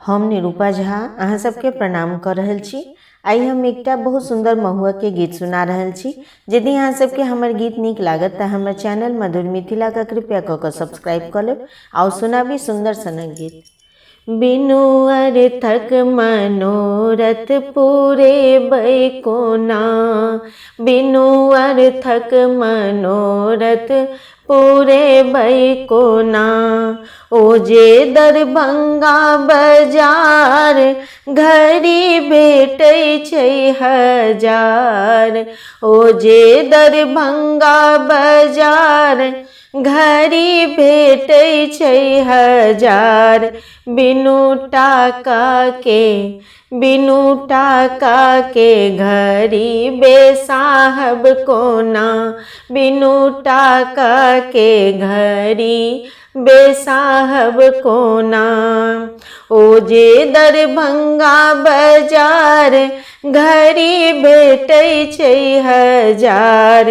हम निरूपा झा अहाँ सबके प्रणाम कर रहल छी। आई हम एकटा बहुत सुंदर महुआ के गीत सुना रहल छी। यदि अहाँ सबके हमर गीत नीक लागत त हमर चैनल मधुर मिथिला का कृपया क सब्सक्राइब कर लेब और सुनाबी सुंदर सनक गीत। बिनु अर्थक मनोरथ पूरे बैकोना, बिनु अर्थक मनोरथ पूरे बैकोना। ओ जे दरभंगा बाजार घड़ी भेटै छै हजार, ओ जे दरभंगा बाजार घड़ी भेटै छै हजार। बिनु टाका के घड़ी बेसाहब कोना, बिनु टाका के घड़ी बेसाहब कोना। ओ जे दरभंगा बाजार घड़ी भेटै छै हजार,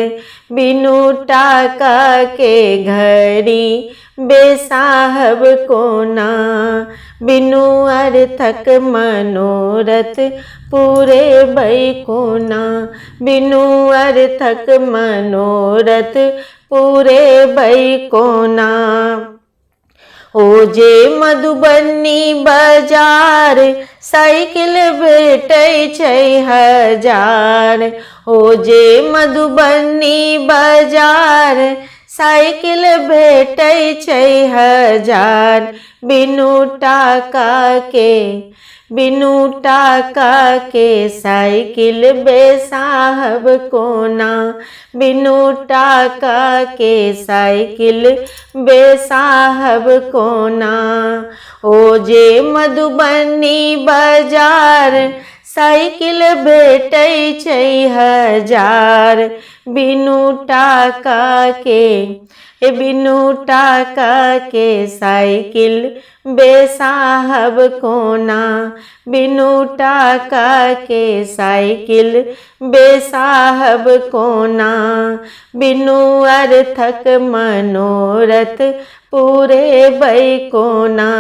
बिनु टाका के घड़ी बेसाहब कोना। बिनु अर्थक मनोरथ पूरे बैकोना, बिनु अर्थक मनोरथ पूरे बैकोना। ओ जे मधुबनी बाजार साइकिल भेटै छै हजार, ओ जे मधुबनी बाजार साइकिल भेटै छै हजार। बिनु टाका के साइकिल बेसाहब कोना, बिनु टाका के साइकिल बेसाहब कोना। ओ जे मधुबनी बाजार साइकिल भेटै छै हजार, बिनु टाका के साइकिल बेसाहब कोना, बिनु टाका के साइकिल बेसाहब कोना। बिनु अर्थक मनोरथ पूरे बैकोना,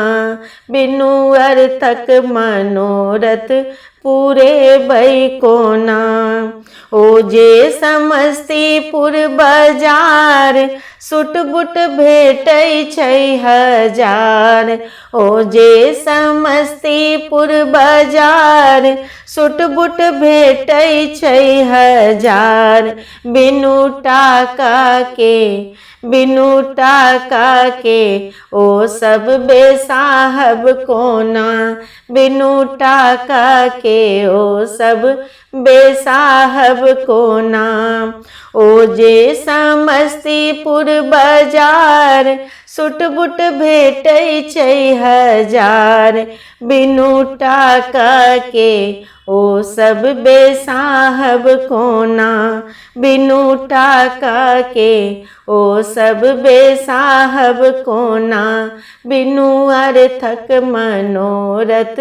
बिनु अर्थक मनोरथ पूरे बैकोना। ओ जे समस्तीपुर बाजार सूट बूट भेटै छै हजार, ओ जे समस्तीपुर बाजार सूट बूट भेटै छै हजार। बिनु टाका के ओ सब बेसाहब कोना, बिनु टाका के ओ सब बेसाहब कोना। ओ जे समस्तीपुर बाजार सूट बूट भेटै छै हजार, बिनु टाका के ओ सब बेसाहब कोना, बिनु टाका के ओ सब बेसाहब कोना। बिनु अर्थक मनोरथ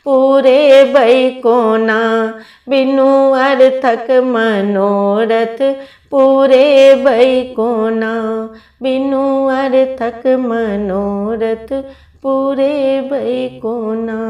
पूरे बैकोना, बिनु अर्थक मनोरथ पूरे बैकोना, बिनु अर्थक मनोरथ पूरे बैकोना।